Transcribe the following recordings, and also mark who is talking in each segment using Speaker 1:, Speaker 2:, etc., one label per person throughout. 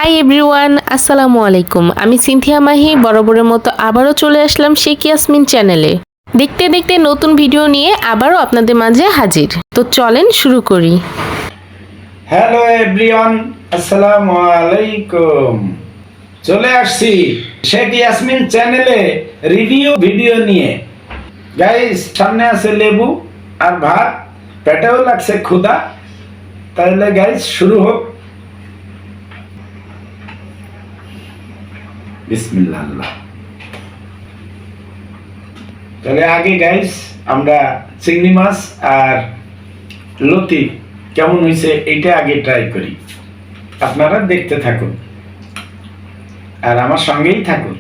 Speaker 1: Hi everyone, আসসালামু আলাইকুম। আমি সিনথিয়া মাহি বরাবরের মতো আবারও চলে আসলাম শেখ ইয়াসমিন চ্যানেলে। দেখতে দেখতে নতুন ভিডিও নিয়ে আবারও আপনাদের মাঝে হাজির। তো চলেন শুরু করি।
Speaker 2: হ্যালো এভরিওয়ান, আসসালামু আলাইকুম। চলে আসছি শেখ ইয়াসমিন চ্যানেলে রিভিউ ভিডিও নিয়ে। গাইস, সামনে আছে লেবু আর ভাত, পেটেও লাগছে ক্ষুধা। তাহলে গাইস শুরু হোক। বিসমিল্লাহ। তাহলে আগে গাইস আমরা চিংড়ি মাছ আর লতি কেমন হয়েছে এইটা আগে ট্রাই করি। আপনারা দেখতে থাকুন আর আমার সঙ্গেই থাকুন।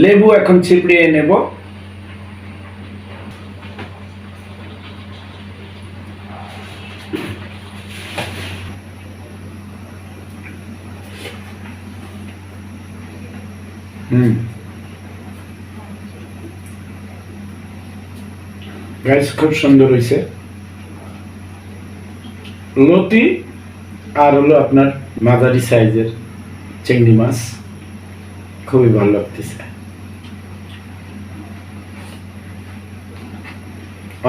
Speaker 2: লেবু এখন চিপড়িয়ে নেব। গাইস, খুব সুন্দর হয়েছে লতি আর হলো আপনার মাঝারি সাইজের চিংড়ি মাছ, খুবই ভালো লাগতেছে,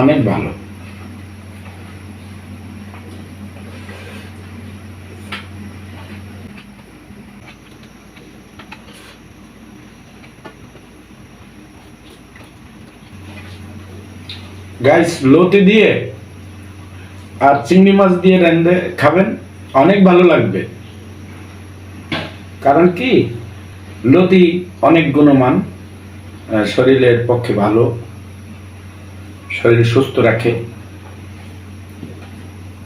Speaker 2: অনেক ভালো। গাইস, লতি দিয়ে আর চিংড়ি মাছ দিয়ে রান্ধে খাবেন, অনেক ভালো লাগবে। কারণ কি, লতি অনেক গুণমান, শরীরের পক্ষে ভালো, শরীর সুস্থ রাখে,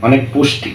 Speaker 2: অনেক পুষ্টি।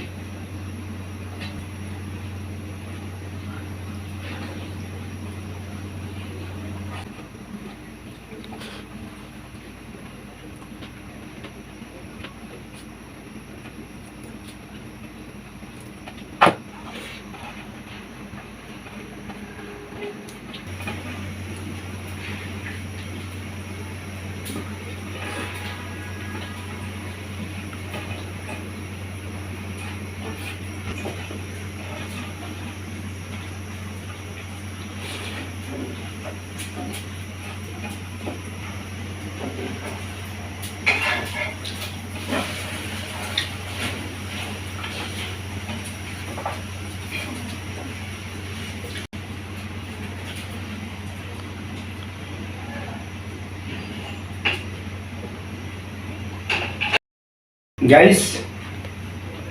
Speaker 2: গাইস,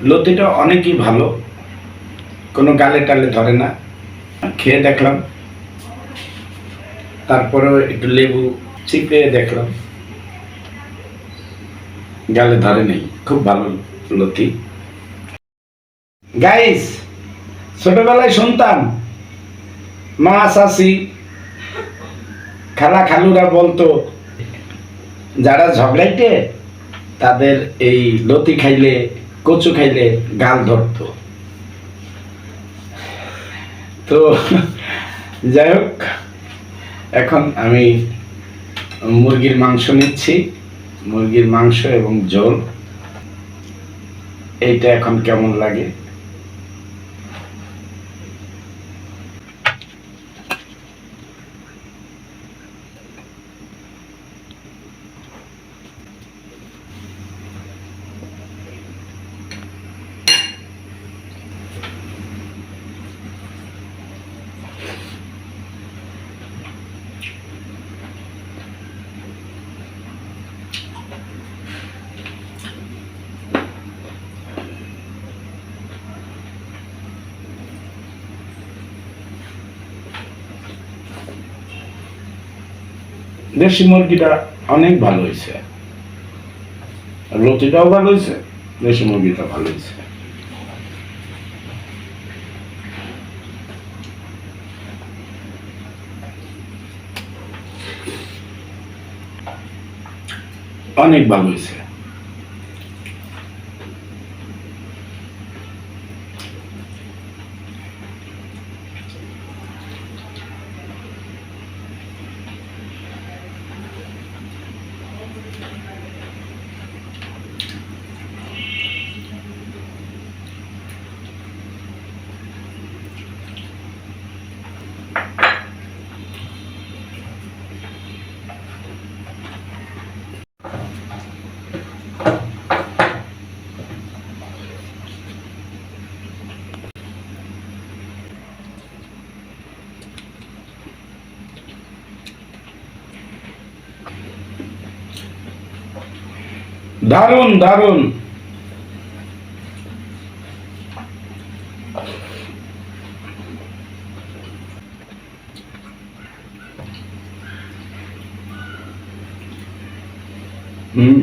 Speaker 2: লতিটা অনেকই ভালো, কোনো গালে টালে ধরে না। খেয়ে দেখলাম, তারপরেও একটু লেবু চিপে দেখলাম, গালে ধরে নেই, খুব ভালো লতি। গাইস, ছোটবেলায় শুনতাম মা চাচি খালা খালুরা বলতো যারা ঝগড়াইতে তাদের এই লতি খাইলে, কচু খাইলে গাল ধরতো। তো যাই হোক, এখন আমি মুরগির মাংস নিচ্ছি, মুরগির মাংস এবং ঝোল। এইটা এখন কেমন লাগে। দেশি মুরগিটা অনেক ভালো হয়েছে, লতিটাও ভালো হয়েছে, দেশি মুরগিটা ভালো হয়েছে। অনেক ভালো হয়েছে। দারুণ দারুণ। হুম,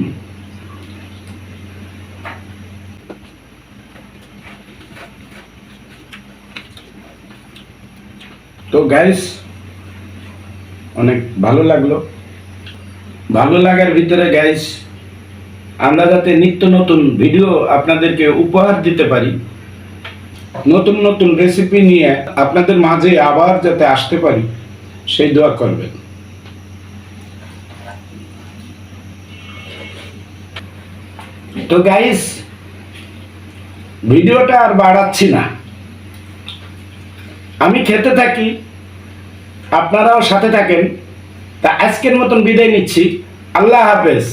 Speaker 2: তো গাইস অনেক ভালো লাগলো। ভালো লাগার ভিতরে গাইস আমরা যাতে নিত্য নতুন ভিডিও আপনাদেরকে উপহার দিতে পারি, নতুন নতুন রেসিপি নিয়ে আপনাদের মাঝে আবার যাতে আসতে পারি, সেই দোয়া করবেন। তো গাইস ভিডিওটা আর বাড়াচ্ছি না, আমি খেতে থাকি, আপনারাও সাথে থাকেন। তা আজকের মতন বিদায় নিচ্ছি। আল্লাহ হাফেজ।